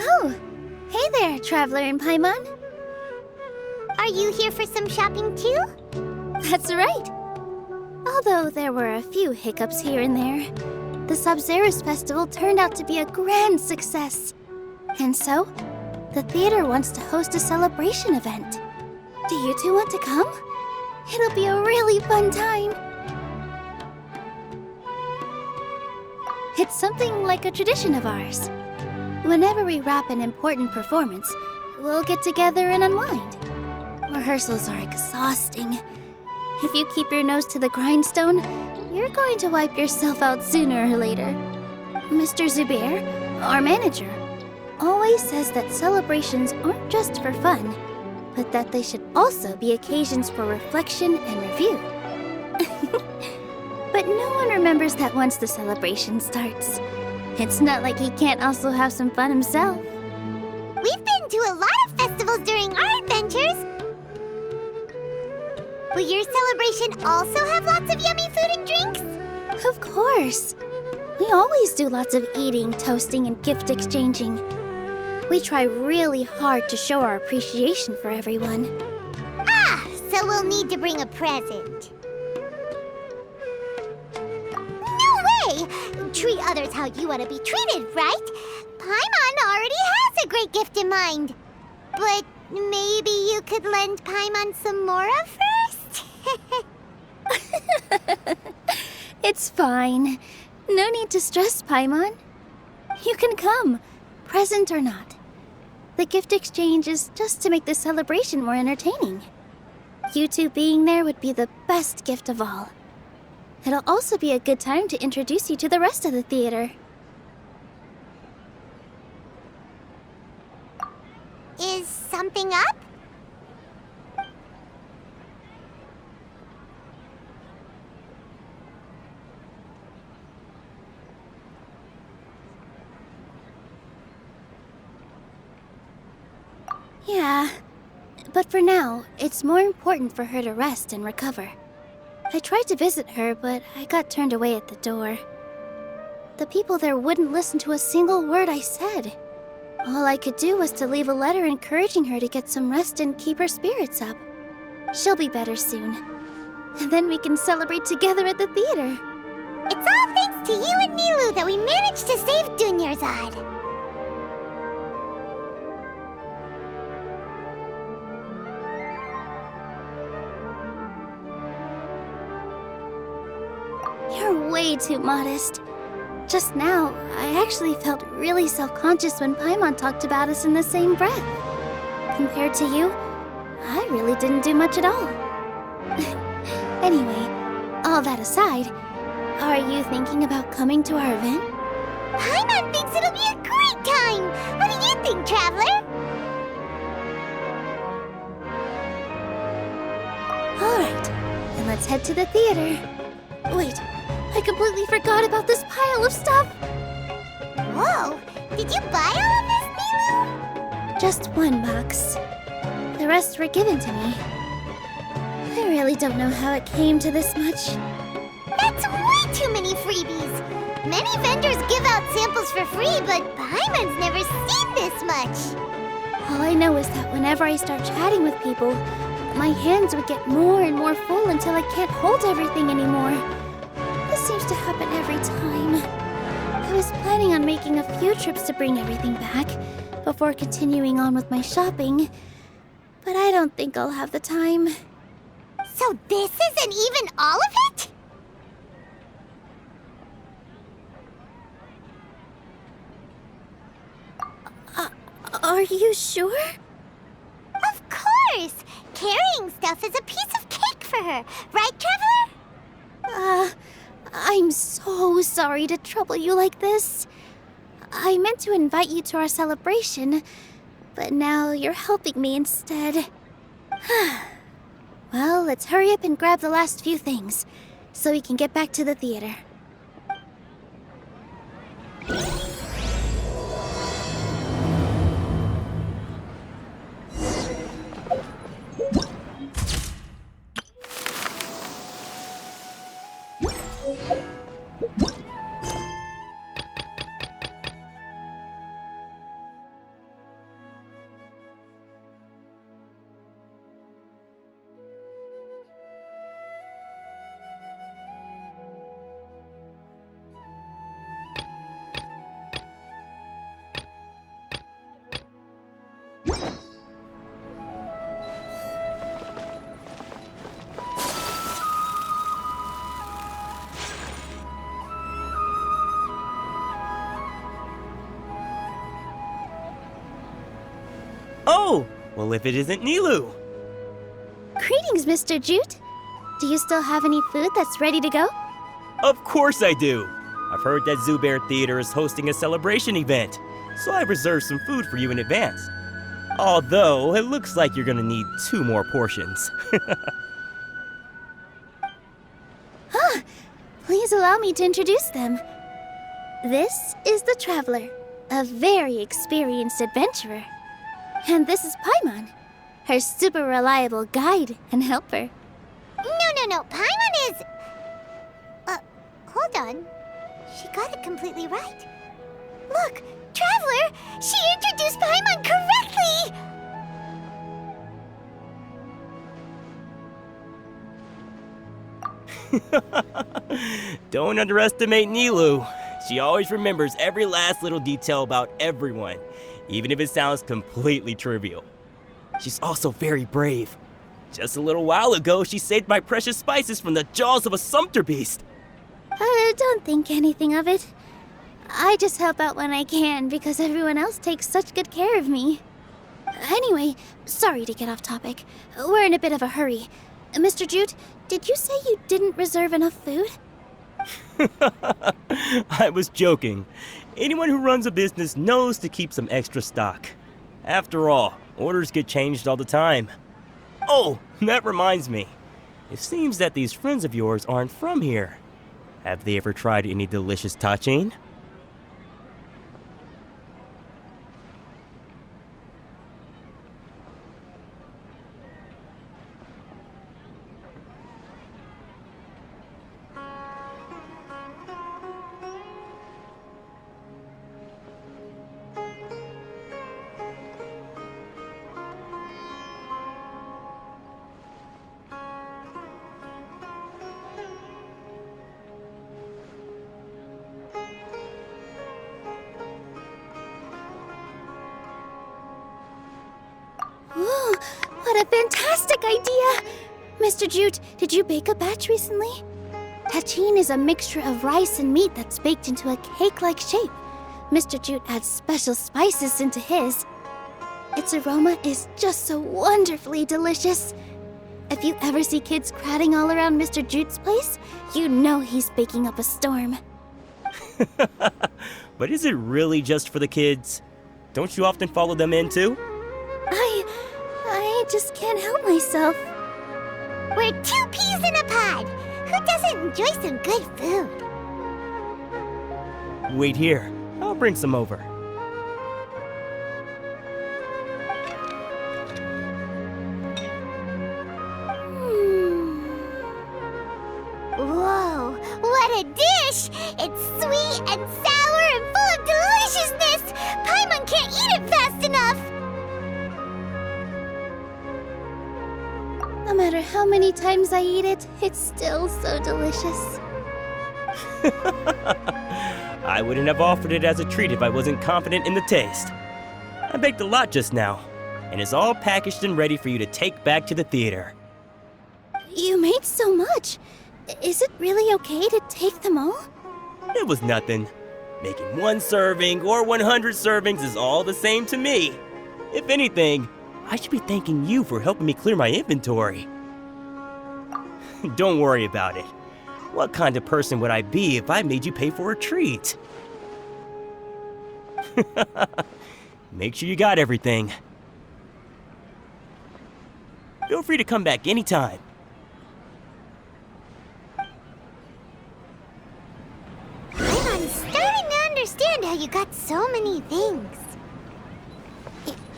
Oh, hey there, Traveler in Paimon. Are you here for some shopping too? That's right. Although there were a few hiccups here and there, the Sub-Zerus Festival turned out to be a grand success. And so, the theater wants to host a celebration event. Do you two want to come? It'll be a really fun time. It's something like a tradition of ours. Whenever we wrap an important performance, we'll get together and unwind. Rehearsals are exhausting. If you keep your nose to the grindstone, you're going to wipe yourself out sooner or later. Mr. Zubair, our manager, always says that celebrations aren't just for fun, but that they should also be occasions for reflection and review. But no one remembers that once the celebration starts. It's not like he can't also have some fun himself. We've been to a lot of festivals during our adventures. Will your celebration also have lots of yummy food and drinks? Of course. We always do lots of eating, toasting, and gift exchanging. We try really hard to show our appreciation for everyone. Ah, so we'll need to bring a present. No way! Treat others how you want to be treated, right? Paimon already has a great gift in mind. But maybe you could lend Paimon some more of first? It's fine. No need to stress, Paimon. You can come, present or not. The gift exchange is just to make the celebration more entertaining. You two being there would be the best gift of all. It'll also be a good time to introduce you to the rest of the theater. Is something up? Yeah, but for now, it's more important for her to rest and recover. I tried to visit her, but I got turned away at the door. The people there wouldn't listen to a single word I said. All I could do was to leave a letter encouraging her to get some rest and keep her spirits up. She'll be better soon. And then we can celebrate together at the theater. It's all thanks to you and Nilu that we managed to save Dunyarzad. You're way too modest. Just now, I actually felt really self-conscious when Paimon talked about us in the same breath. Compared to you, I really didn't do much at all. Anyway, all that aside, are you thinking about coming to our event? Paimon thinks it'll be a great time! What do you think, Traveler? Alright, then let's head to the theater. Wait, I completely forgot about this pile of stuff! Whoa! Did you buy all of this, Nilu? Just one box. The rest were given to me. I really don't know how it came to this much. That's way too many freebies! Many vendors give out samples for free, but Paimon's never seen this much! All I know is that whenever I start chatting with people, my hands would get more and more full until I can't hold everything anymore. This seems to happen every time. I was planning on making a few trips to bring everything back before continuing on with my shopping, but I don't think I'll have the time. So this isn't even all of it? Are you sure? Of course! Carrying stuff is a piece of cake for her, right, Traveler? I'm so sorry to trouble you like this. I meant to invite you to our celebration, but now you're helping me instead. Well, let's hurry up and grab the last few things, so we can get back to the theater. Oh, well if it isn't Nilu. Greetings, Mr. Jute. Do you still have any food that's ready to go? Of course I do. I've heard that Zubear Theater is hosting a celebration event, so I reserved some food for you in advance. Although, it looks like you're gonna need 2 more portions. Please allow me to introduce them. This is the Traveler, a very experienced adventurer. And this is Paimon, her super reliable guide and helper. No. Paimon is... hold on. She got it completely right. Look, Traveler! She introduced Paimon correctly! Don't underestimate Nilu. She always remembers every last little detail about everyone, even if it sounds completely trivial. She's also very brave. Just a little while ago, she saved my precious spices from the jaws of a sumpter beast. Don't think anything of it. I just help out when I can because everyone else takes such good care of me. Anyway, sorry to get off topic. We're in a bit of a hurry. Mr. Jute, did you say you didn't reserve enough food? I was joking. Anyone who runs a business knows to keep some extra stock. After all, orders get changed all the time. Oh, that reminds me. It seems that these friends of yours aren't from here. Have they ever tried any delicious tachin? Ooh, what a fantastic idea! Mr. Jute, did you bake a batch recently? Tachin is a mixture of rice and meat that's baked into a cake-like shape. Mr. Jute adds special spices into his. Its aroma is just so wonderfully delicious. If you ever see kids crowding all around Mr. Jute's place, you know he's baking up a storm. But is it really just for the kids? Don't you often follow them in too? I just can't help myself. We're 2 peas in a pod! Who doesn't enjoy some good food? Wait here. I'll bring some over. Whoa, what a dish! It's sweet and sour and full of deliciousness! Paimon can't eat it fast enough! No matter how many times I eat it, it's still so delicious. I wouldn't have offered it as a treat if I wasn't confident in the taste. I baked a lot just now, and it's all packaged and ready for you to take back to the theater. You made so much. Is it really okay to take them all? It was nothing. Making 1 serving or 100 servings is all the same to me. If anything, I should be thanking you for helping me clear my inventory. Don't worry about it. What kind of person would I be if I made you pay for a treat? Make sure you got everything. Feel free to come back anytime. I'm starting to understand how you got so many things.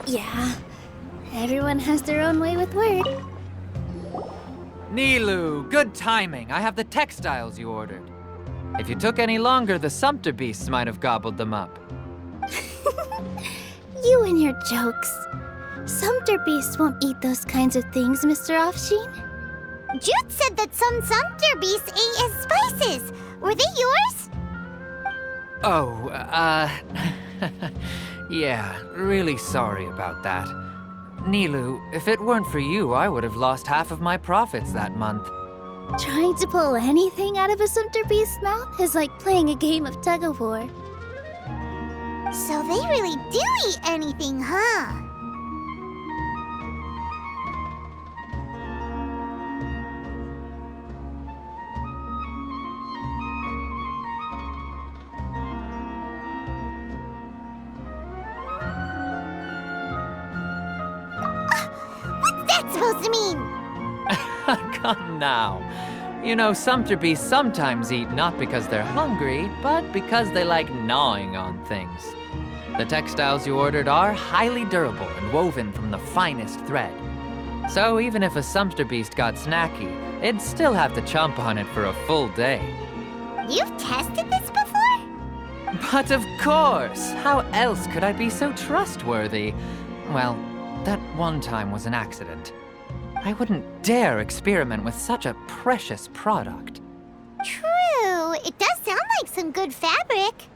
Yeah. Everyone has their own way with words. Nilu, good timing. I have the textiles you ordered. If you took any longer, the sumpter beasts might have gobbled them up. You and your jokes. Sumpter beasts won't eat those kinds of things, Mr. Offsheen. Jute said that some sumpter beasts ate his spices. Were they yours? Oh, yeah, really sorry about that. Nilu, if it weren't for you, I would have lost half of my profits that month. Trying to pull anything out of a sumpter beast's mouth is like playing a game of tug-of-war. So they really do eat anything, huh? that supposed to mean? Come now. You know, sumpter beasts sometimes eat not because they're hungry, but because they like gnawing on things. The textiles you ordered are highly durable and woven from the finest thread. So even if a sumpter beast got snacky, it'd still have to chomp on it for a full day. You've tested this before? But of course! How else could I be so trustworthy? Well, that one time was an accident. I wouldn't dare experiment with such a precious product. True. It does sound like some good fabric.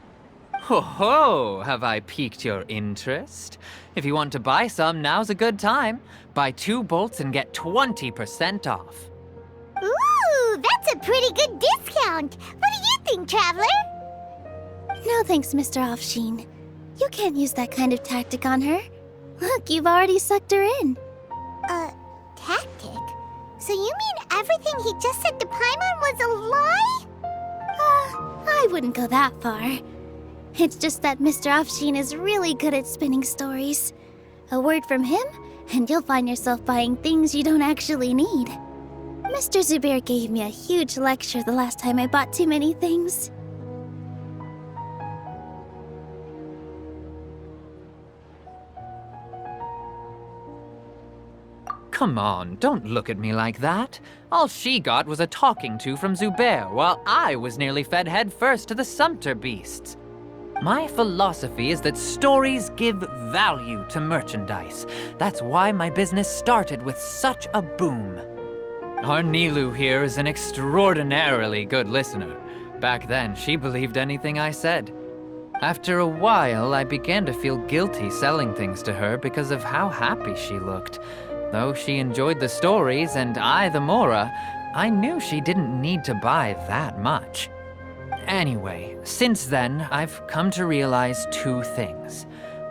Ho ho! Have I piqued your interest? If you want to buy some, now's a good time. Buy 2 bolts and get 20% off. Ooh, that's a pretty good discount. What do you think, Traveler? No thanks, Mr. Offsheen. You can't use that kind of tactic on her. Look, you've already sucked her in. Tactic? So you mean everything he just said to Paimon was a lie? I wouldn't go that far. It's just that Mr. Offsheen is really good at spinning stories. A word from him, and you'll find yourself buying things you don't actually need. Mr. Zubair gave me a huge lecture the last time I bought too many things. Come on, don't look at me like that. All she got was a talking to from Zubair, while I was nearly fed head first to the sumpter beasts. My philosophy is that stories give value to merchandise. That's why my business started with such a boom. Our Nilu here is an extraordinarily good listener. Back then, she believed anything I said. After a while, I began to feel guilty selling things to her because of how happy she looked. Though she enjoyed the stories and I the Mora, I knew she didn't need to buy that much. Anyway, since then, I've come to realize 2 things.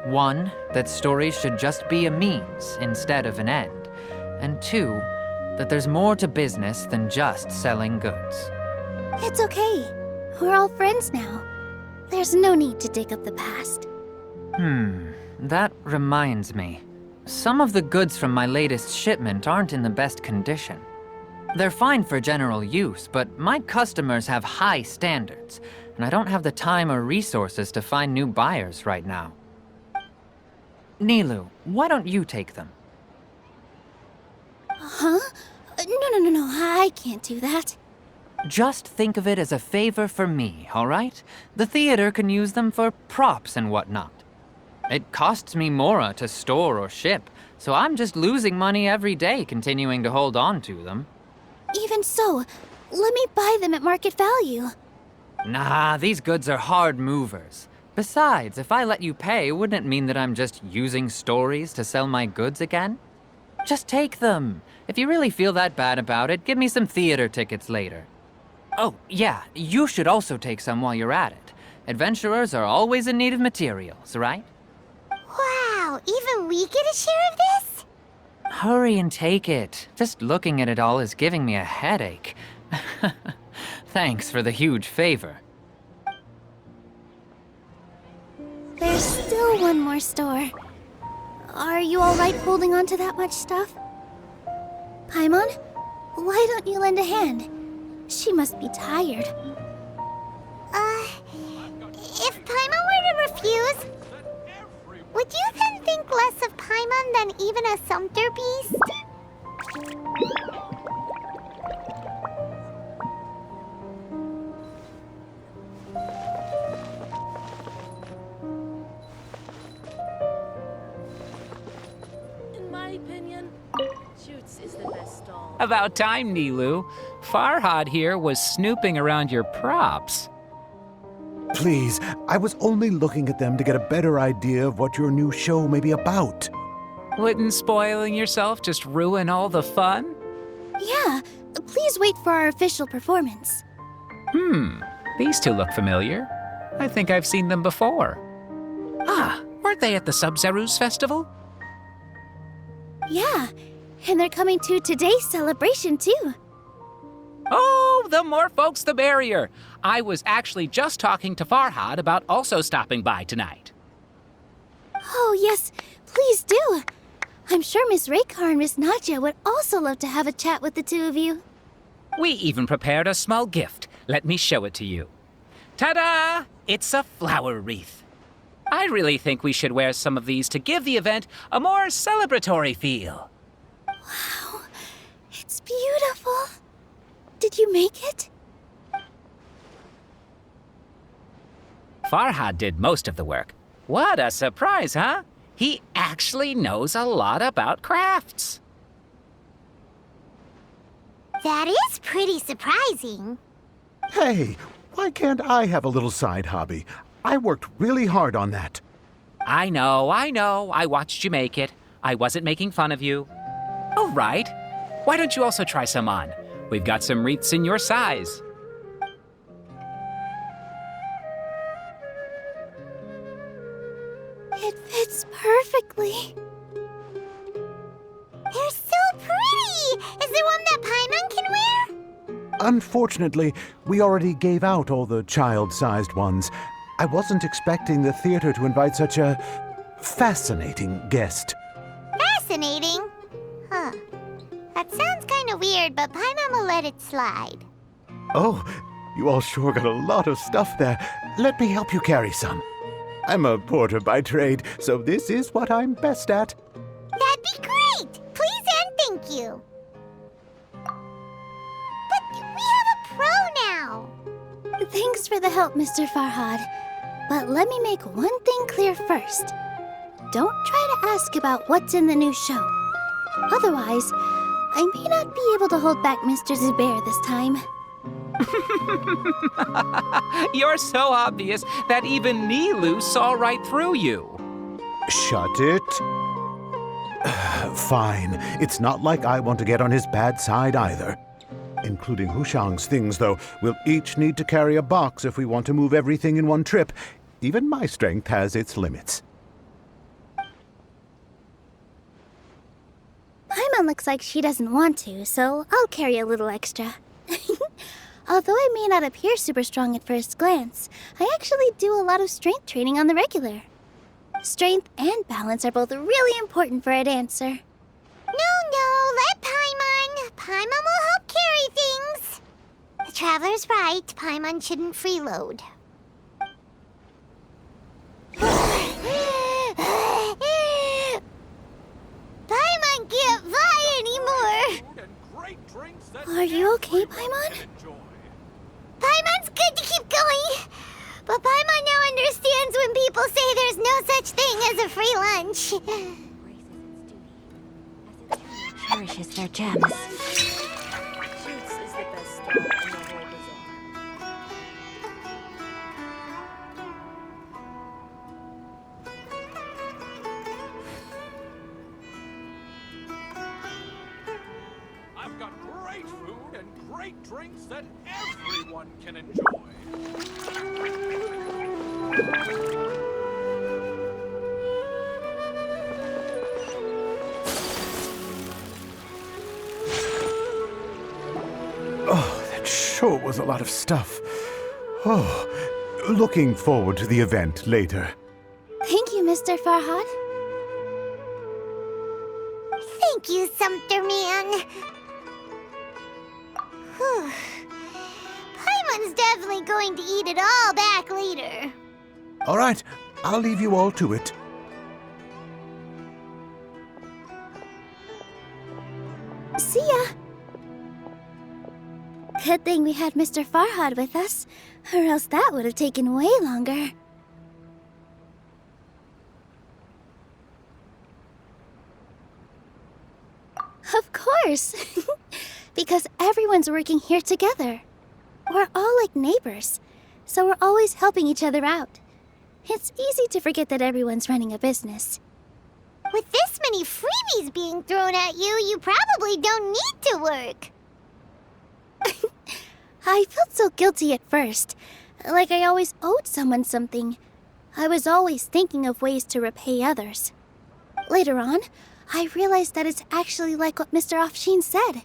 1, that stories should just be a means instead of an end. And 2, that there's more to business than just selling goods. It's okay. We're all friends now. There's no need to dig up the past. That reminds me. Some of the goods from my latest shipment aren't in the best condition. They're fine for general use, but my customers have high standards, and I don't have the time or resources to find new buyers right now. Nilu, why don't you take them? Huh? No, I can't do that. Just think of it as a favor for me, all right? The theater can use them for props and whatnot. It costs me Mora to store or ship, so I'm just losing money every day continuing to hold on to them. Even so, let me buy them at market value. Nah, these goods are hard movers. Besides, if I let you pay, wouldn't it mean that I'm just using stories to sell my goods again? Just take them. If you really feel that bad about it, give me some theater tickets later. Oh, yeah, you should also take some while you're at it. Adventurers are always in need of materials, right? Wow, even we get a share of this? Hurry and take it. Just looking at it all is giving me a headache. Thanks for the huge favor. There's still one more store. Are you all right holding on to that much stuff? Paimon, why don't you lend a hand? She must be tired. If Paimon were to refuse, would you then think less of Paimon than even a sumpter beast? In my opinion, Shoots is the best stall. About time, Nilu. Farhad here was snooping around your props. Please, I was only looking at them to get a better idea of what your new show may be about. Wouldn't spoiling yourself just ruin all the fun? Yeah, please wait for our official performance. These 2 look familiar. I think I've seen them before. Ah, weren't they at the Sub-Zerus festival? Yeah, and they're coming to today's celebration too. Oh, the more folks the merrier. I was actually just talking to Farhad about also stopping by tonight. Oh yes, please do. I'm sure Miss Raykar and Miss Nadja would also love to have a chat with the two of you. We even prepared a small gift. Let me show it to you. Ta-da! It's a flower wreath. I really think we should wear some of these to give the event a more celebratory feel. Wow, it's beautiful. Did you make it? Farhad did most of the work. What a surprise, huh? He actually knows a lot about crafts. That is pretty surprising. Hey, why can't I have a little side hobby? I worked really hard on that. I know. I watched you make it. I wasn't making fun of you. All right. Why don't you also try some on? We've got some wreaths in your size. It fits perfectly. They're so pretty! Is there one that Paimon can wear? Unfortunately, we already gave out all the child-sized ones. I wasn't expecting the theater to invite such a fascinating guest. Fascinating? Huh. That sounds kind of weird, but Paimon will let it slide. Oh, you all sure got a lot of stuff there. Let me help you carry some. I'm a porter by trade, so this is what I'm best at. That'd be great! Please and thank you. But we have a pro now. Thanks for the help, Mr. Farhad. But let me make one thing clear first. Don't try to ask about what's in the new show. Otherwise, I may not be able to hold back Mr. Zubair this time. You're so obvious that even Nilu saw right through you. Shut it. Fine. It's not like I want to get on his bad side either. Including Hushang's things, though, we'll each need to carry a box if we want to move everything in one trip. Even my strength has its limits. Paimon looks like she doesn't want to, so I'll carry a little extra. Although I may not appear super strong at first glance, I actually do a lot of strength training on the regular. Strength and balance are both really important for a dancer. No, let Paimon. Paimon will help carry things. The Traveler's right. Paimon shouldn't freeload. Paimon can't fly anymore. Are you okay, Paimon? Paimon's good to keep going. But Paimon now understands when people say there's no such thing as a free lunch. Cherishes their gems. Shoots is the best store in the whole bazaar. I've got great food and great drinks that everyone can enjoy. Oh, that sure was a lot of stuff. Oh, looking forward to the event later. Thank you, Mr. Farhad. Thank you, Sumpter Man. Whew. Paimon's definitely going to eat it all back later. All right, I'll leave you all to it. See ya! Good thing we had Mr. Farhad with us, or else that would have taken way longer. Of course! Because everyone's working here together. We're all like neighbors, so we're always helping each other out. It's easy to forget that everyone's running a business. With this many freebies being thrown at you, you probably don't need to work. I felt so guilty at first, like I always owed someone something. I was always thinking of ways to repay others. Later on, I realized that it's actually like what Mr. Afshin said.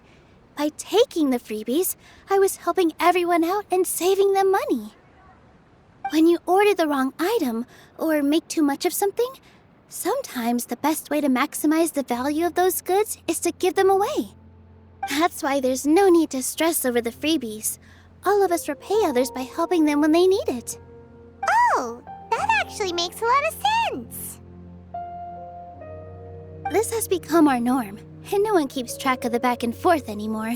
By taking the freebies, I was helping everyone out and saving them money. When you order the wrong item, or make too much of something, Sometimes the best way to maximize the value of those goods is to give them away. That's why there's no need to stress over the freebies. All of us repay others by helping them when they need it. Oh, that actually makes a lot of sense. This has become our norm, and no one keeps track of the back and forth anymore.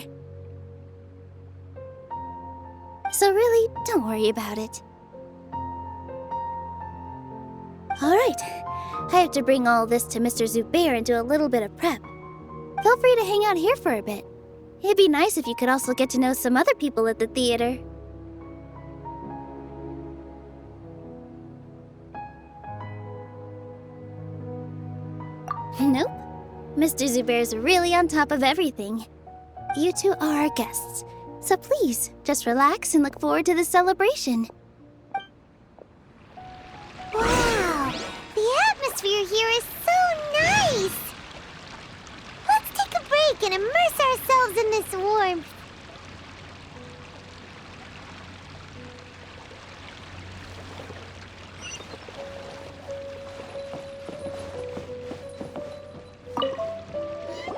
So really, don't worry about it. Alright, I have to bring all this to Mr. Zubair and do a little bit of prep. Feel free to hang out here for a bit. It'd be nice if you could also get to know some other people at the theater. Nope. Mr. Zubair's really on top of everything. You two are our guests, so please, just relax and look forward to the celebration. Wow, the atmosphere here is so nice. Let's take a break and immerse ourselves in this warmth.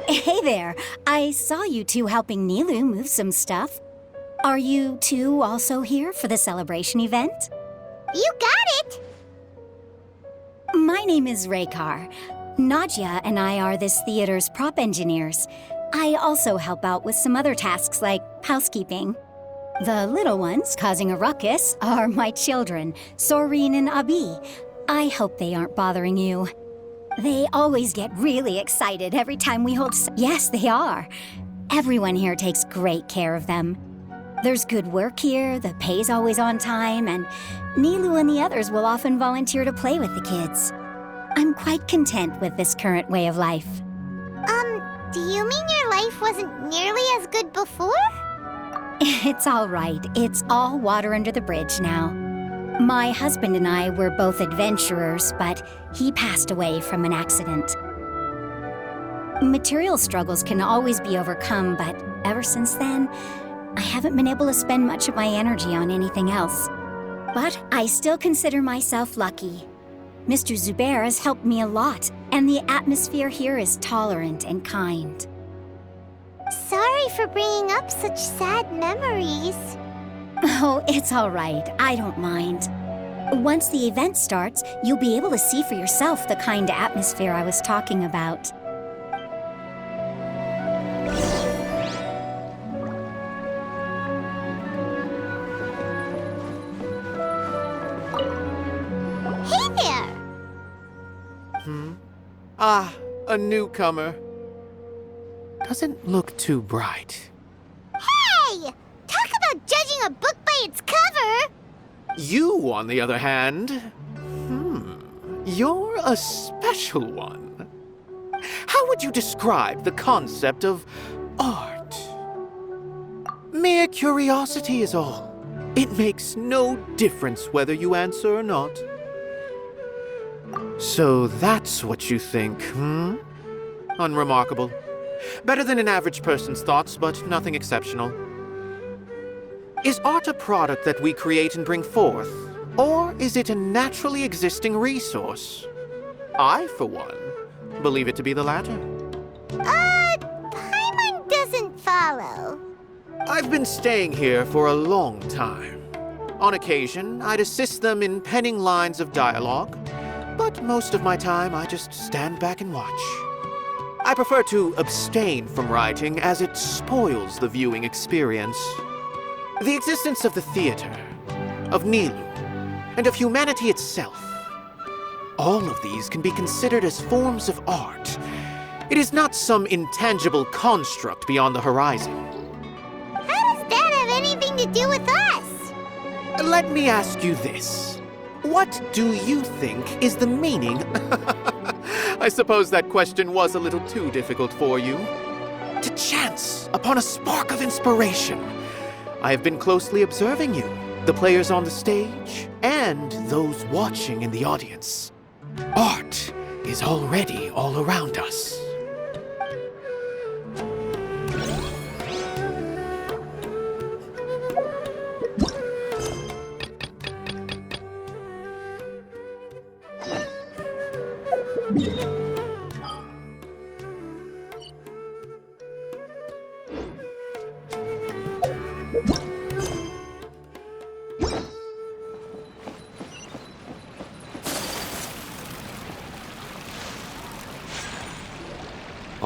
Hey there. I saw you two helping Nilu move some stuff. Are you two also here for the celebration event? You got it! My name is Raykar. Nadia and I are this theater's prop engineers. I also help out with some other tasks like housekeeping. The little ones causing a ruckus are my children, Soreen and Abi. I hope they aren't bothering you. They always get really excited every time we hold Yes, they are. Everyone here takes great care of them. There's good work here, the pay's always on time, and Nilu and the others will often volunteer to play with the kids. I'm quite content with this current way of life. Do you mean your life wasn't nearly as good before? It's all right. It's all water under the bridge now. My husband and I were both adventurers, but he passed away from an accident. Material struggles can always be overcome, but ever since then, I haven't been able to spend much of my energy on anything else. But I still consider myself lucky. Mr. Zubair has helped me a lot, and the atmosphere here is tolerant and kind. Sorry for bringing up such sad memories. Oh, it's all right. I don't mind. Once the event starts, you'll be able to see for yourself the kind of atmosphere I was talking about. Hey there! Ah, a newcomer. Doesn't look too bright. Hey! Talk about judging a book by its cover! You, on the other hand, you're a special one. How would you describe the concept of art? Mere curiosity is all. It makes no difference whether you answer or not. So that's what you think, Unremarkable. Better than an average person's thoughts, but nothing exceptional. Is art a product that we create and bring forth, or is it a naturally existing resource? I, for one, believe it to be the latter. Paimon doesn't follow. I've been staying here for a long time. On occasion, I'd assist them in penning lines of dialogue, but most of my time I just stand back and watch. I prefer to abstain from writing as it spoils the viewing experience. The existence of the theater, of Nilu, and of humanity itself. All of these can be considered as forms of art. It is not some intangible construct beyond the horizon. How does that have anything to do with us? Let me ask you this. What do you think is the meaning? I suppose that question was a little too difficult for you. To chance upon a spark of inspiration. I have been closely observing you, the players on the stage, and those watching in the audience. Art is already all around us. All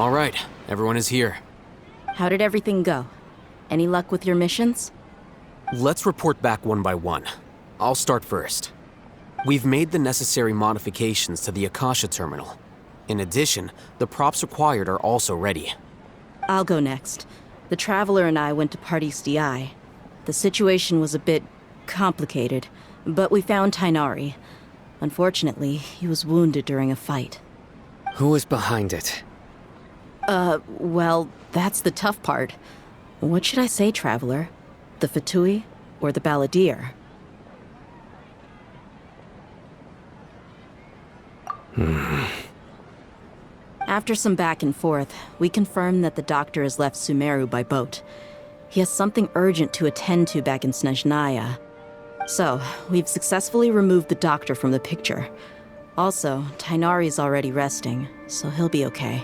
right, everyone is here. How did everything go? Any luck with your missions? Let's report back one by one. I'll start first. We've made the necessary modifications to the Akasha terminal. In addition, the props required are also ready. I'll go next. The Traveler and I went to Party's DI. The situation was a bit complicated, but we found Tainari. Unfortunately, he was wounded during a fight. Who was behind it? Well, that's the tough part. What should I say, Traveler? The Fatui or the Balladeer? After some back and forth, we confirmed that the doctor has left Sumeru by boat. He has something urgent to attend to back in Snezhnaya. So, we've successfully removed the doctor from the picture. Also, Tainari's already resting, so he'll be okay.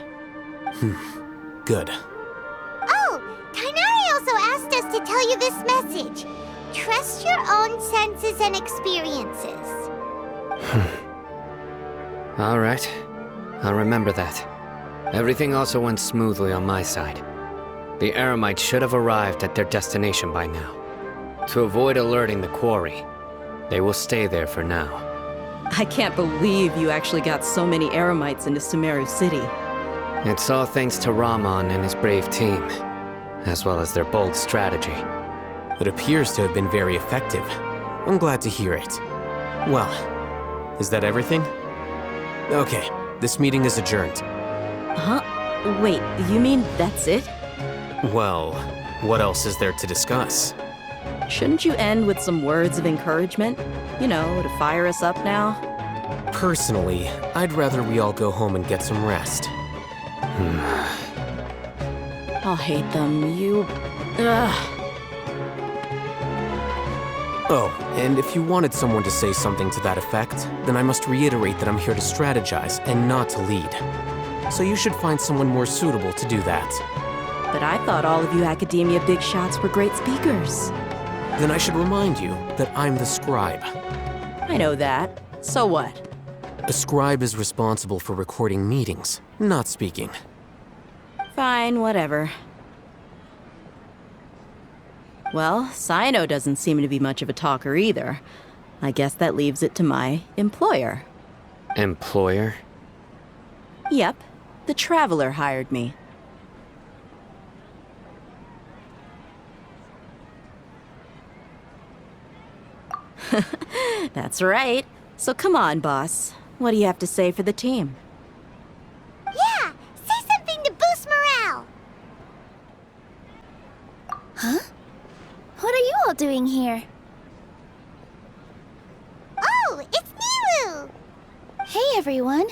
Good. Oh, Tainari also asked us to tell you this message. Trust your own senses and experiences. All right. I'll remember that. Everything also went smoothly on my side. The Eremites should have arrived at their destination by now. To avoid alerting the quarry, they will stay there for now. I can't believe you actually got so many Eremites into Sumeru City. It's all thanks to Rahman and his brave team, as well as their bold strategy. It appears to have been very effective. I'm glad to hear it. Well, is that everything? Okay, this meeting is adjourned. Huh? Wait, you mean that's it? Well, what else is there to discuss? Shouldn't you end with some words of encouragement? You know, to fire us up now? Personally, I'd rather we all go home and get some rest. I'll hate them, you... Ugh. Oh, and if you wanted someone to say something to that effect, then I must reiterate that I'm here to strategize and not to lead. So you should find someone more suitable to do that. But I thought all of you academia big shots were great speakers. Then I should remind you that I'm the scribe. I know that. So what? A scribe is responsible for recording meetings, not speaking. Fine, whatever. Well, Cyno doesn't seem to be much of a talker either. I guess that leaves it to my employer. Employer? Yep, the Traveler hired me. That's right. So come on, boss. What do you have to say for the team? Yeah, say something to boost morale. Huh? What are you all doing here? Oh, it's Nilu! Hey, everyone.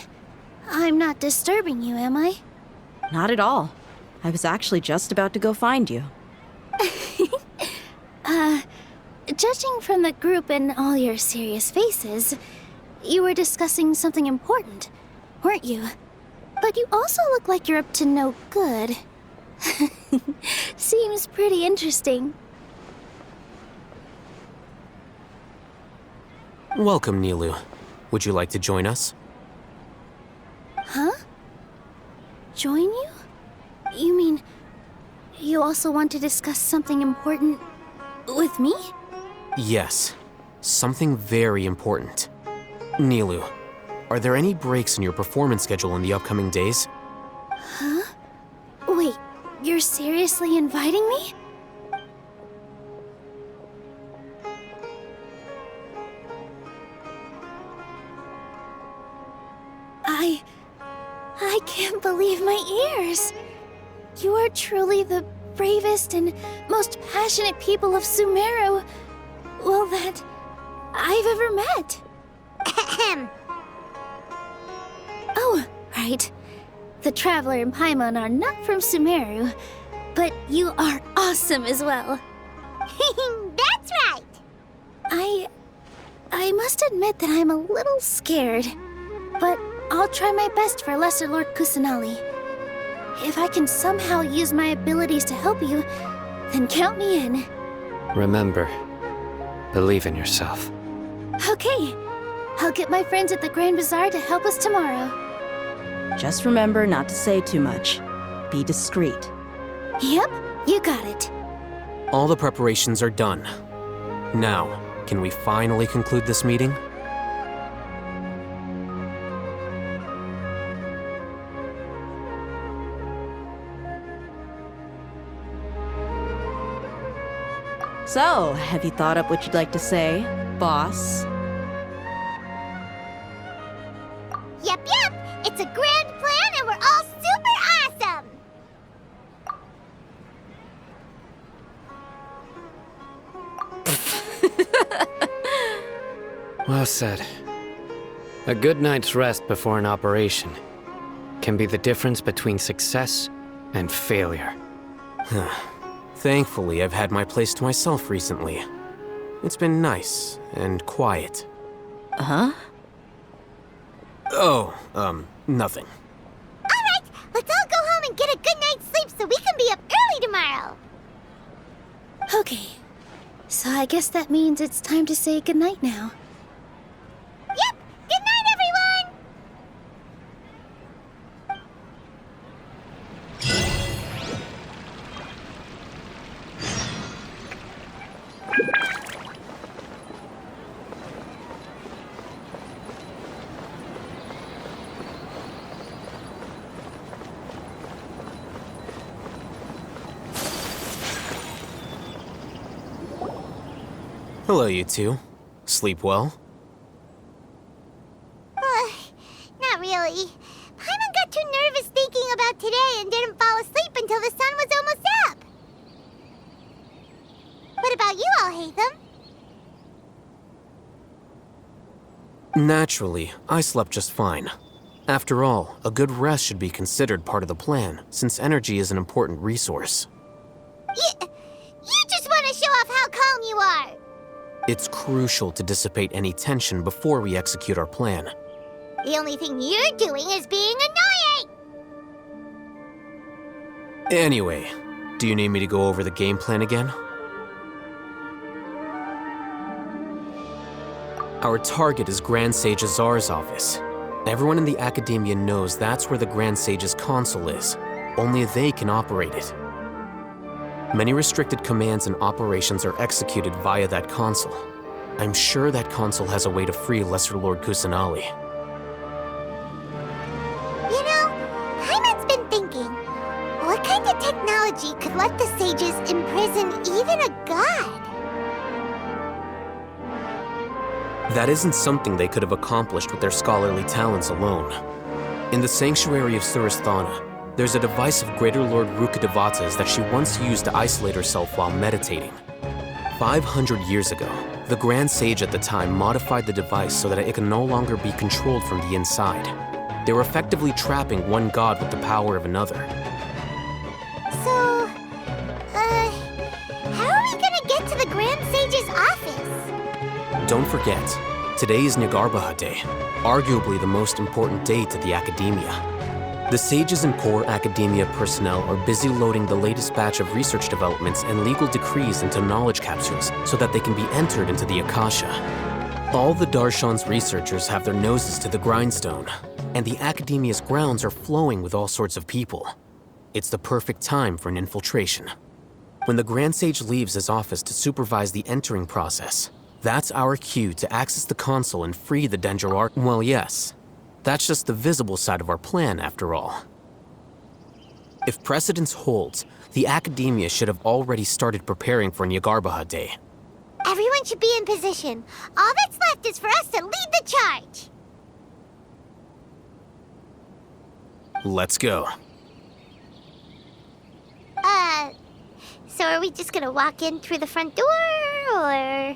I'm not disturbing you, am I? Not at all. I was actually just about to go find you. Judging from the group and all your serious faces, you were discussing something important, weren't you? But you also look like you're up to no good. Seems pretty interesting. Welcome, Nilu. Would you like to join us? Huh? Join you? You mean you also want to discuss something important with me? Yes. Something very important. Nilu, are there any breaks in your performance schedule in the upcoming days? Huh? Wait, you're seriously inviting me? I can't believe my ears. You are truly the bravest and most passionate people of Sumeru, well, that I've ever met. Ahem. Oh, right. The Traveler and Paimon are not from Sumeru, but you are awesome as well. That's right. I must admit that I'm a little scared, but I'll try my best for Lesser Lord Kusanali. If I can somehow use my abilities to help you, then count me in. Remember, believe in yourself. Okay. I'll get my friends at the Grand Bazaar to help us tomorrow. Just remember not to say too much. Be discreet. Yep, you got it. All the preparations are done. Now, can we finally conclude this meeting? So, have you thought up what you'd like to say, boss? Yep. It's a grand plan and we're all super awesome. Well said. A good night's rest before an operation can be the difference between success and failure. Thankfully, I've had my place to myself recently. It's been nice and quiet. Huh? Oh, nothing. Alright, let's all go home and get a good night's sleep so we can be up early tomorrow. Okay. So I guess that means it's time to say goodnight now. Yep, good night everyone! Hello, you two. Sleep well? Not really. Paimon got too nervous thinking about today and didn't fall asleep until the sun was almost up. What about you all, Hatham? Naturally, I slept just fine. After all, a good rest should be considered part of the plan, since energy is an important resource. You just want to show off how calm you are. It's crucial to dissipate any tension before we execute our plan. The only thing you're doing is being annoying! Anyway, do you need me to go over the game plan again? Our target is Grand Sage Azar's office. Everyone in the Academia knows that's where the Grand Sage's console is. Only they can operate it. Many restricted commands and operations are executed via that console. I'm sure that console has a way to free Lesser Lord Kusanali. You know, Paimon's been thinking, what kind of technology could let the sages imprison even a god? That isn't something they could have accomplished with their scholarly talents alone. In the Sanctuary of Surasthana, there's a device of Greater Lord Rukkhadevata's that she once used to isolate herself while meditating. 500 years ago, the Grand Sage at the time modified the device so that it could no longer be controlled from the inside. They were effectively trapping one god with the power of another. So, how are we gonna get to the Grand Sage's office? Don't forget, today is Nagarbha Day, arguably the most important day to the Academia. The sages and core Academia personnel are busy loading the latest batch of research developments and legal decrees into knowledge capsules so that they can be entered into the Akasha. All the Darshan's researchers have their noses to the grindstone, and the Academia's grounds are flowing with all sorts of people. It's the perfect time for an infiltration. When the Grand Sage leaves his office to supervise the entering process, that's our cue to access the console and free the Dendro. Well, yes. That's just the visible side of our plan, after all. If precedence holds, the Academia should have already started preparing for Nagarbha Day. Everyone should be in position. All that's left is for us to lead the charge. Let's go. So are we just gonna walk in through the front door, or...?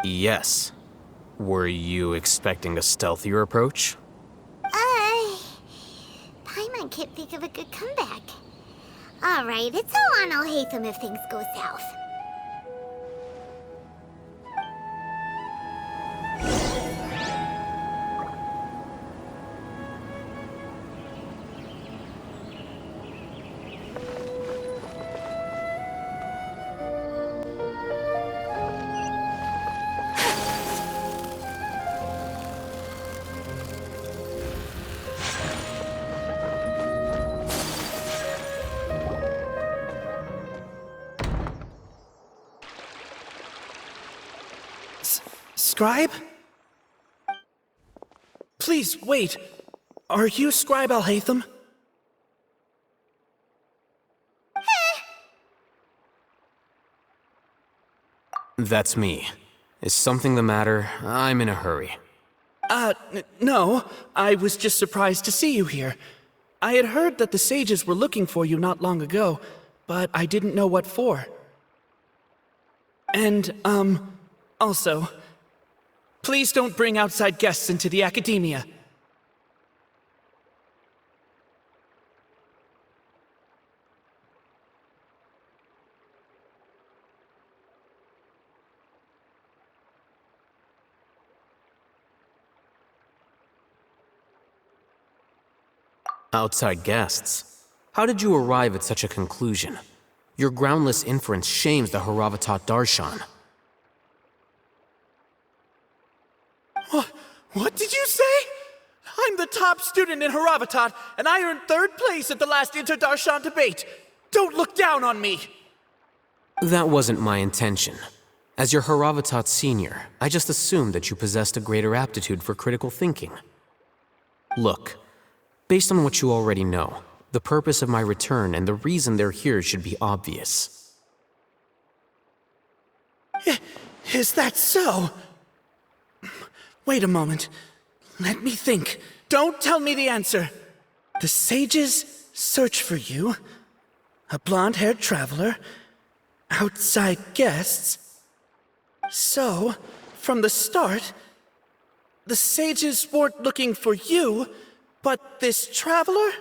Yes. Were you expecting a stealthier approach? Paimon can't think of a good comeback. Alright, it's all on Alhaitham if things go south. Scribe? Please, wait. Are you Scribe Alhaitham? That's me. Is something the matter? I'm in a hurry. No. I was just surprised to see you here. I had heard that the sages were looking for you not long ago, but I didn't know what for. And, also, please don't bring outside guests into the academia. Outside guests? How did you arrive at such a conclusion? Your groundless inference shames the Haravatat Darshan. What did you say? I'm the top student in Haravatat, and I earned 3rd place at the last Inter-Darshan debate. Don't look down on me! That wasn't my intention. As your Haravatat senior, I just assumed that you possessed a greater aptitude for critical thinking. Look, based on what you already know, the purpose of my return and the reason they're here should be obvious. Is that so? Wait a moment. Let me think. Don't tell me the answer. The sages search for you. A blonde-haired traveler. Outside guests. So, from the start, the sages weren't looking for you, but this traveler?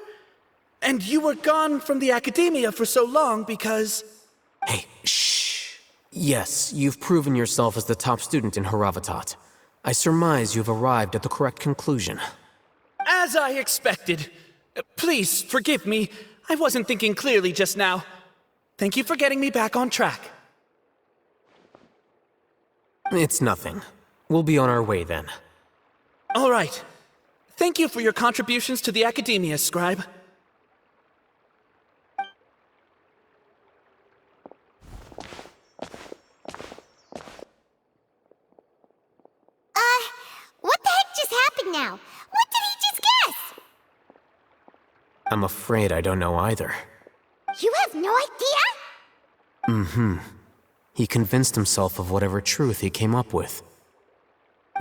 And you were gone from the academia for so long because... Hey, shh. Yes, you've proven yourself as the top student in Haravatat. I surmise you've arrived at the correct conclusion. As I expected. Please, forgive me. I wasn't thinking clearly just now. Thank you for getting me back on track. It's nothing. We'll be on our way then. All right. Thank you for your contributions to the academia, Scribe. What the heck just happened now? What did he just guess? I'm afraid I don't know either. You have no idea? He convinced himself of whatever truth he came up with.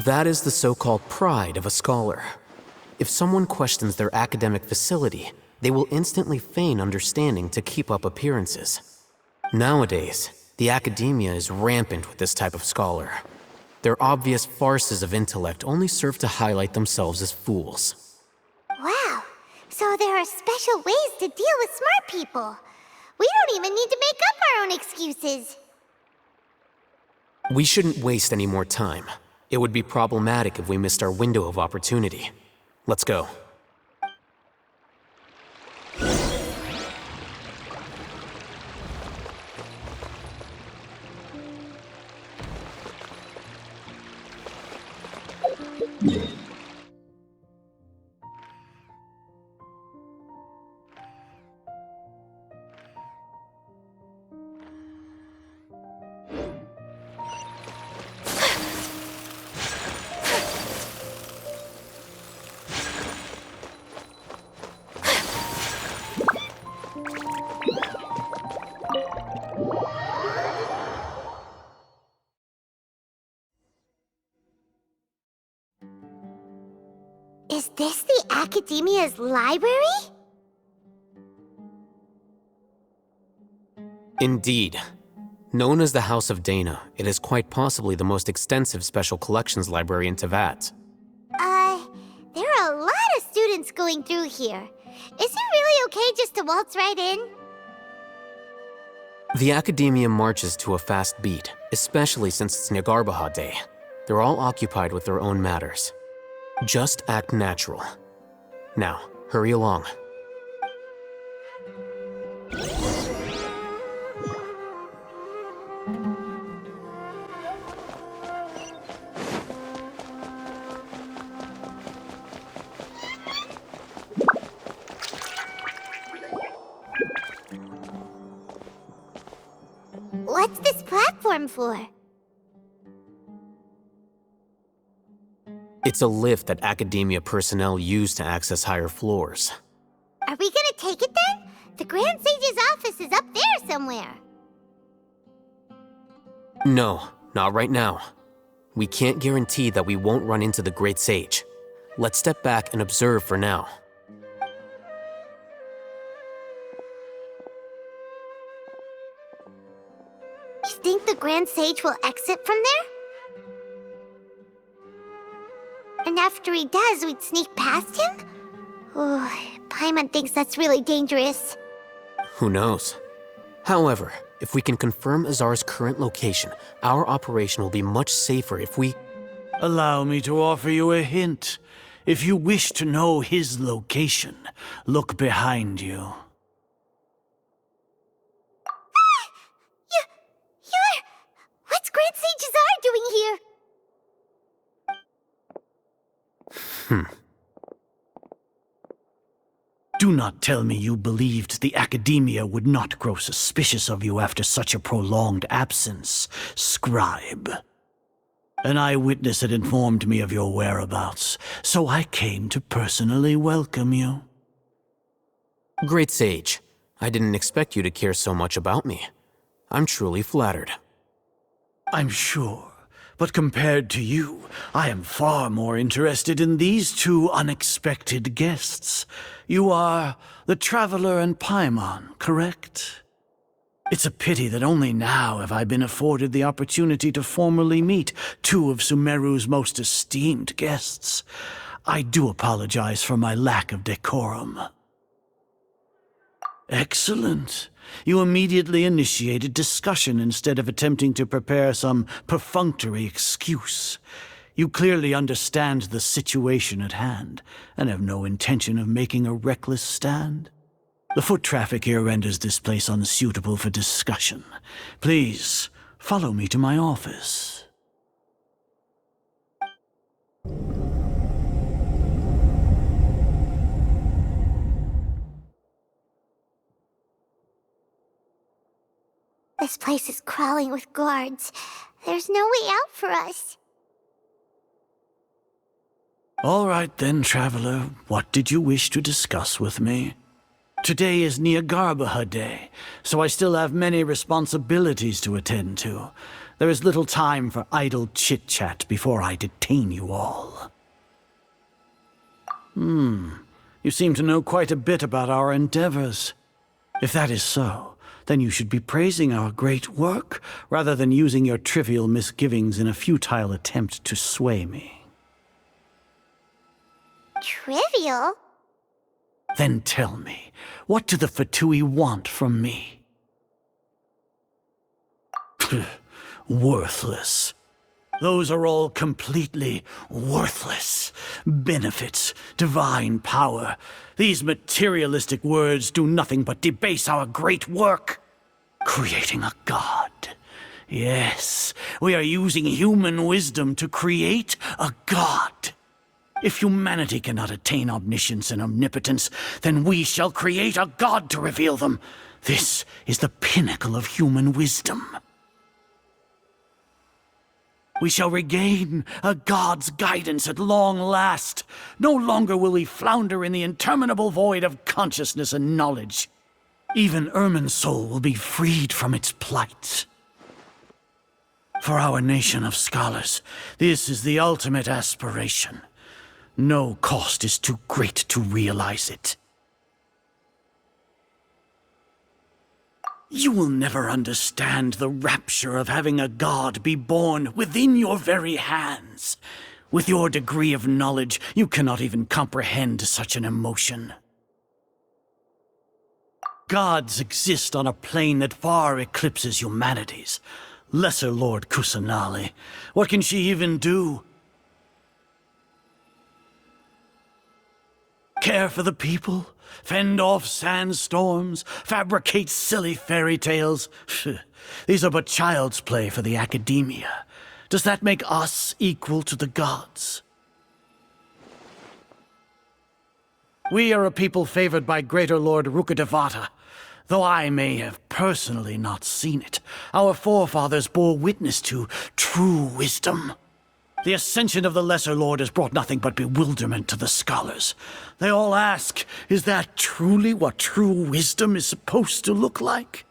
That is the so-called pride of a scholar. If someone questions their academic facility, they will instantly feign understanding to keep up appearances. Nowadays, the academia is rampant with this type of scholar. Their obvious farces of intellect only serve to highlight themselves as fools. Wow. So there are special ways to deal with smart people. We don't even need to make up our own excuses. We shouldn't waste any more time. It would be problematic if we missed our window of opportunity. Let's go. Is this the Academia's library? Indeed. Known as the House of Dana, it is quite possibly the most extensive special collections library in Teyvat. There are a lot of students going through here. Is it really okay just to waltz right in? The Academia marches to a fast beat, especially since it's Nagarbaha Day. They're all occupied with their own matters. Just act natural. Now, hurry along. What's this platform for? It's a lift that Academia personnel use to access higher floors. Are we gonna take it then? The Grand Sage's office is up there somewhere. No, not right now. We can't guarantee that we won't run into the Great Sage. Let's step back and observe for now. You think the Grand Sage will exit from there? And after he does, we'd sneak past him? Oh, Paimon thinks that's really dangerous. Who knows? However, if we can confirm Azar's current location, our operation will be much safer if we... Allow me to offer you a hint. If you wish to know his location, look behind you. What's Grand Sage Azar doing here? Do not tell me you believed the Academia would not grow suspicious of you after such a prolonged absence, scribe. An eyewitness had informed me of your whereabouts, so I came to personally welcome you. Great Sage, I didn't expect you to care so much about me. I'm truly flattered. I'm sure, but compared to you, I am far more interested in these two unexpected guests. You are the Traveler and Paimon, correct? It's a pity that only now have I been afforded the opportunity to formally meet two of Sumeru's most esteemed guests. I do apologize for my lack of decorum. Excellent. You immediately initiated discussion instead of attempting to prepare some perfunctory excuse. You clearly understand the situation at hand, and have no intention of making a reckless stand. The foot traffic here renders this place unsuitable for discussion. Please, follow me to my office. This place is crawling with guards. There's no way out for us. All right then, Traveler. What did you wish to discuss with me? Today is Niagarbaha Day, so I still have many responsibilities to attend to. There is little time for idle chit-chat before I detain you all. You seem to know quite a bit about our endeavors. If that is so, then you should be praising our great work, rather than using your trivial misgivings in a futile attempt to sway me. Trivial? Then tell me, what do the Fatui want from me? Worthless. Those are all completely worthless. Benefits, divine power. These materialistic words do nothing but debase our great work. Creating a god. Yes, we are using human wisdom to create a god. If humanity cannot attain omniscience and omnipotence, then we shall create a god to reveal them. This is the pinnacle of human wisdom. We shall regain a god's guidance at long last. No longer will we flounder in the interminable void of consciousness and knowledge. Even Ermin's soul will be freed from its plight. For our nation of scholars, this is the ultimate aspiration. No cost is too great to realize it. You will never understand the rapture of having a god be born within your very hands. With your degree of knowledge, you cannot even comprehend such an emotion. Gods exist on a plane that far eclipses humanity's. Lesser Lord Kusanali, what can she even do? Care for the people? Fend off sandstorms? Fabricate silly fairy tales? These are but child's play for the Academia. Does that make us equal to the gods? We are a people favored by Greater Lord Rukkhadevata. Though I may have personally not seen it, our forefathers bore witness to true wisdom. The ascension of the Lesser Lord has brought nothing but bewilderment to the scholars. They all ask, is that truly what true wisdom is supposed to look like?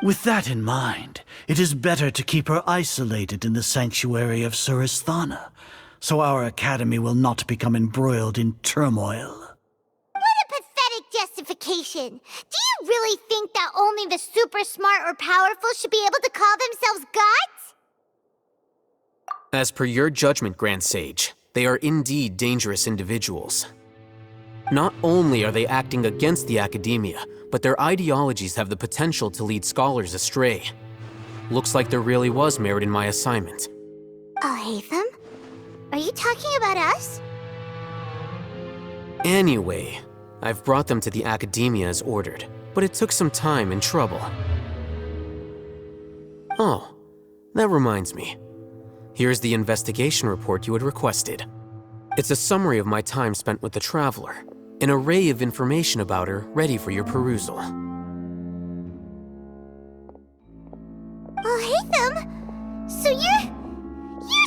With that in mind, it is better to keep her isolated in the sanctuary of Suristhana, so our academy will not become embroiled in turmoil. What a pathetic justification! Do you really think that only the super smart or powerful should be able to call themselves gods? As per your judgment, Grand Sage, they are indeed dangerous individuals. Not only are they acting against the academia, but their ideologies have the potential to lead scholars astray. Looks like there really was merit in my assignment. Hatham? Are you talking about us? Anyway, I've brought them to the academia as ordered, but it took some time and trouble. Oh, that reminds me. Here's the investigation report you had requested. It's a summary of my time spent with the Traveler, an array of information about her ready for your perusal. Hatham? So you're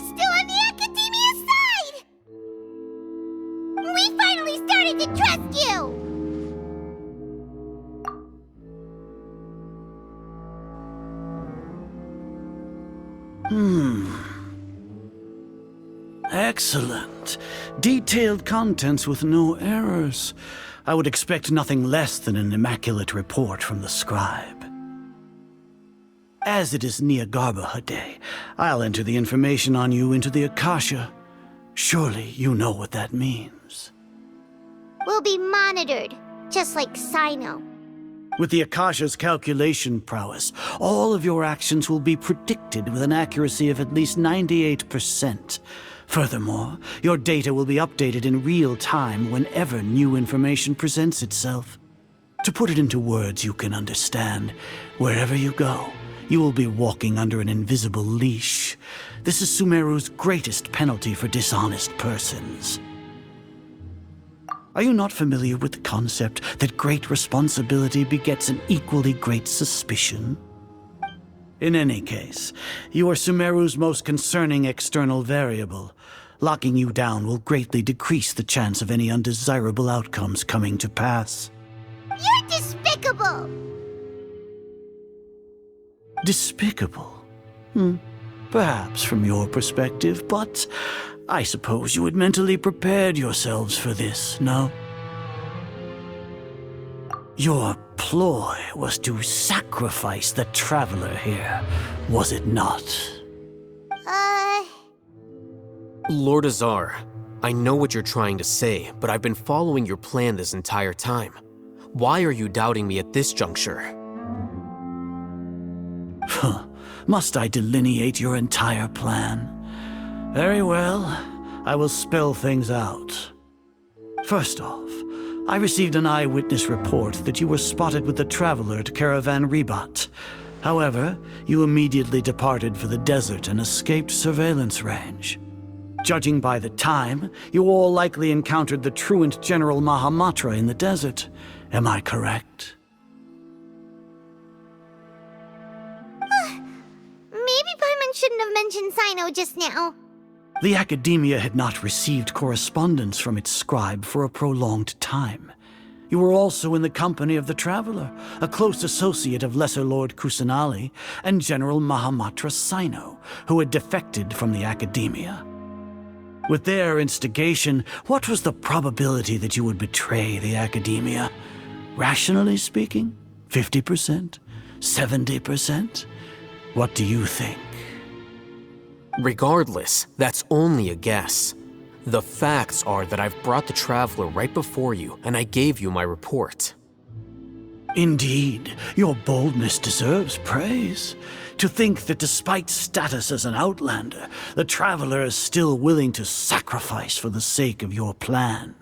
still on the Academia's side! We finally started to trust you! Excellent. Detailed contents with no errors. I would expect nothing less than an immaculate report from the scribe. As it is Niagarbaha Day, I'll enter the information on you into the Akasha. Surely you know what that means. We'll be monitored, just like Sino. With the Akasha's calculation prowess, all of your actions will be predicted with an accuracy of at least 98%. Furthermore, your data will be updated in real time whenever new information presents itself. To put it into words you can understand, wherever you go, you will be walking under an invisible leash. This is Sumeru's greatest penalty for dishonest persons. Are you not familiar with the concept that great responsibility begets an equally great suspicion? In any case, you are Sumeru's most concerning external variable. Locking you down will greatly decrease the chance of any undesirable outcomes coming to pass. You're despicable! Despicable? Perhaps from your perspective, but I suppose you had mentally prepared yourselves for this, no? Your ploy was to sacrifice the Traveler here, was it not? Lord Azar, I know what you're trying to say, but I've been following your plan this entire time. Why are you doubting me at this juncture? Must I delineate your entire plan? Very well, I will spell things out. First off, I received an eyewitness report that you were spotted with the Traveler at Caravan Ribat. However, you immediately departed for the desert and escaped surveillance range. Judging by the time, you all likely encountered the truant General Mahamatra in the desert. Am I correct? Maybe Paimon shouldn't have mentioned Sino just now. The Academia had not received correspondence from its scribe for a prolonged time. You were also in the company of the Traveler, a close associate of Lesser Lord Kusanali and General Mahamatra Sino, who had defected from the Academia. With their instigation, what was the probability that you would betray the Academia? Rationally speaking, 50%? 70%? What do you think? Regardless, that's only a guess. The facts are that I've brought the Traveler right before you, and I gave you my report. Indeed, your boldness deserves praise. To think that despite status as an outlander, the Traveler is still willing to sacrifice for the sake of your plan.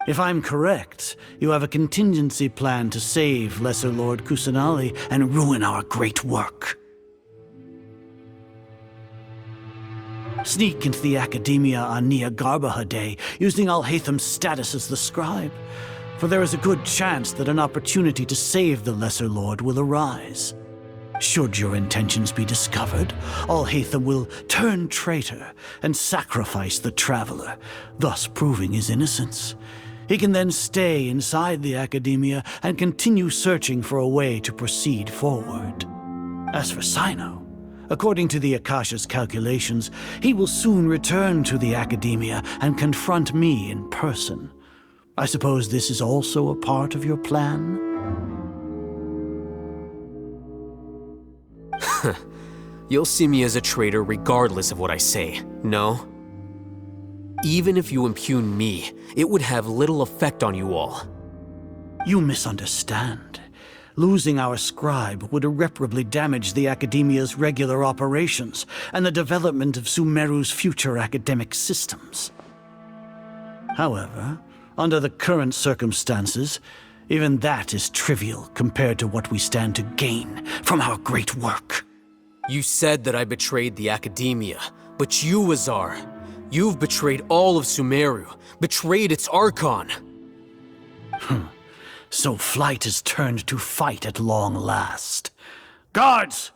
If I'm correct, you have a contingency plan to save Lesser Lord Kusanali and ruin our great work. Sneak into the Academia on Niagarbaha Day, using Alhatham's status as the scribe, for there is a good chance that an opportunity to save the Lesser Lord will arise. Should your intentions be discovered, Alhaitham will turn traitor and sacrifice the Traveler, thus proving his innocence. He can then stay inside the Academia and continue searching for a way to proceed forward. As for Sino, according to the Akasha's calculations, he will soon return to the Academia and confront me in person. I suppose this is also a part of your plan? You'll see me as a traitor regardless of what I say, no? Even if you impugn me, it would have little effect on you all. You misunderstand. Losing our scribe would irreparably damage the Academia's regular operations and the development of Sumeru's future academic systems. However, under the current circumstances, even that is trivial compared to what we stand to gain from our great work. You said that I betrayed the Academia, but you, Azar, you've betrayed all of Sumeru, betrayed its Archon. So flight is turned to fight at long last. Guards!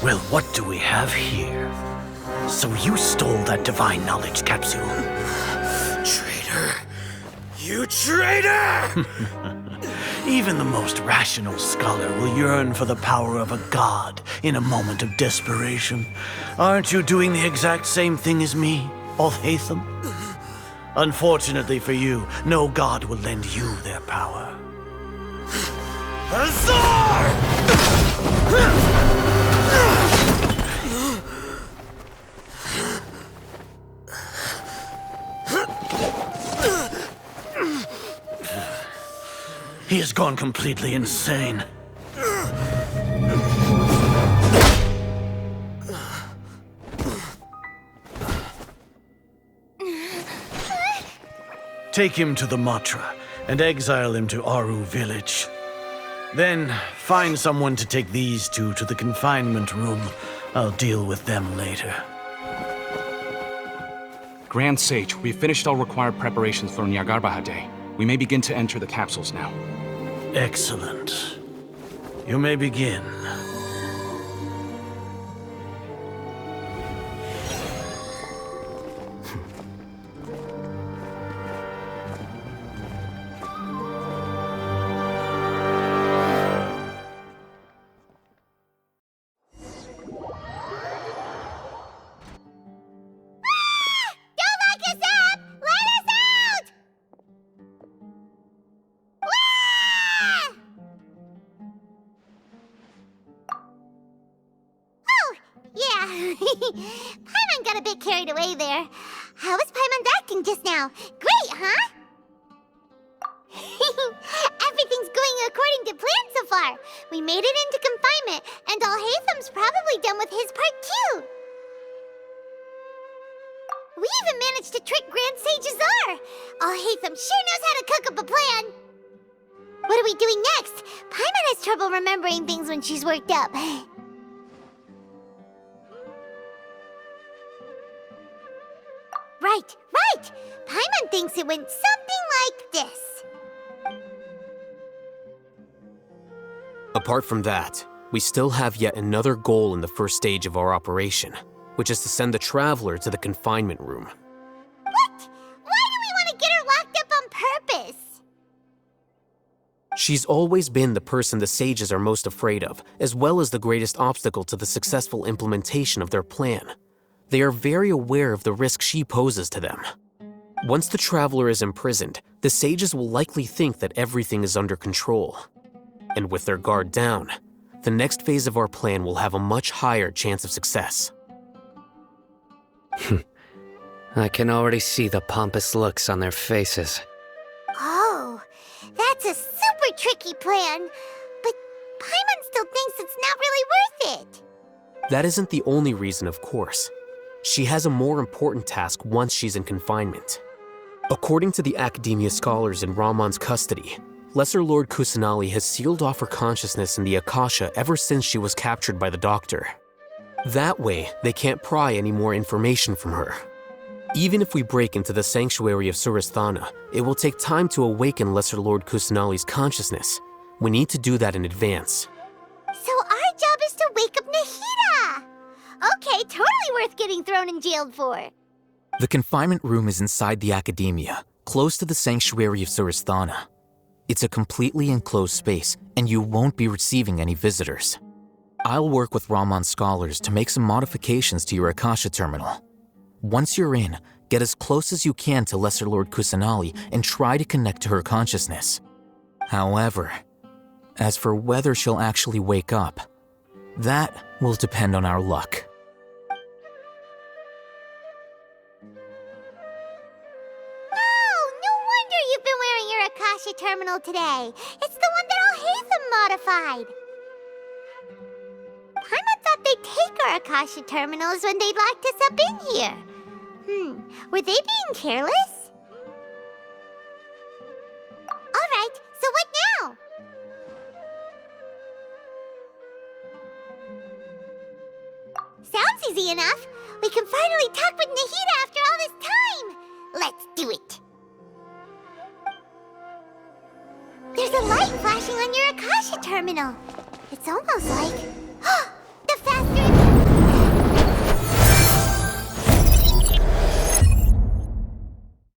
Well, what do we have here? So you stole that divine knowledge capsule? Traitor! You traitor! Even the most rational scholar will yearn for the power of a god in a moment of desperation. Aren't you doing the exact same thing as me, Alhaitham? Unfortunately for you, no god will lend you their power. Azar! He has gone completely insane. Take him to the Matra and exile him to Aru village. Then find someone to take these two to the confinement room. I'll deal with them later. Grand Sage, we've finished all required preparations for Nyagarbha Day. We may begin to enter the capsules now. Excellent. You may begin. Paimon got a bit carried away there. How was Paimon's acting just now? Great, huh? Everything's going according to plan so far. We made it into confinement, and Alhaitham's probably done with his part too. We even managed to trick Grand Sage Azar. Alhaitham sure knows how to cook up a plan. What are we doing next? Paimon has trouble remembering things when she's worked up. Right. Paimon thinks it went something like this. Apart from that, we still have yet another goal in the first stage of our operation, which is to send the Traveler to the confinement room. What? Why do we want to get her locked up on purpose? She's always been the person the Sages are most afraid of, as well as the greatest obstacle to the successful implementation of their plan. They are very aware of the risk she poses to them. Once the Traveler is imprisoned, the Sages will likely think that everything is under control. And with their guard down, the next phase of our plan will have a much higher chance of success. I can already see the pompous looks on their faces. Oh, that's a super another tricky plan, but Paimon still thinks it's not really worth it. That isn't the only reason, of course. She has a more important task once she's in confinement. According to the Academia scholars in Ramon's custody, Lesser Lord Kusanali has sealed off her consciousness in the Akasha ever since she was captured by the Doctor. That way, they can't pry any more information from her. Even if we break into the sanctuary of Suristhana, it will take time to awaken Lesser Lord Kusanali's consciousness. We need to do that in advance. So our job is to wake up Nahida! Okay, totally worth getting thrown in jail for. The confinement room is inside the Academia, close to the sanctuary of Suristhana. It's a completely enclosed space, and you won't be receiving any visitors. I'll work with Ramon's scholars to make some modifications to your Akasha terminal. Once you're in, get as close as you can to Lesser Lord Kusanali and try to connect to her consciousness. However, as for whether she'll actually wake up, that will depend on our luck. Akasha terminal today. It's the one that Al-Haytham modified. Paimon thought they'd take our Akasha terminals when they locked us up in here. Were they being careless? Alright, so what now? Sounds easy enough. We can finally talk with Nahida after all this time. Let's do it. There's a light flashing on your Akasha terminal. It's almost like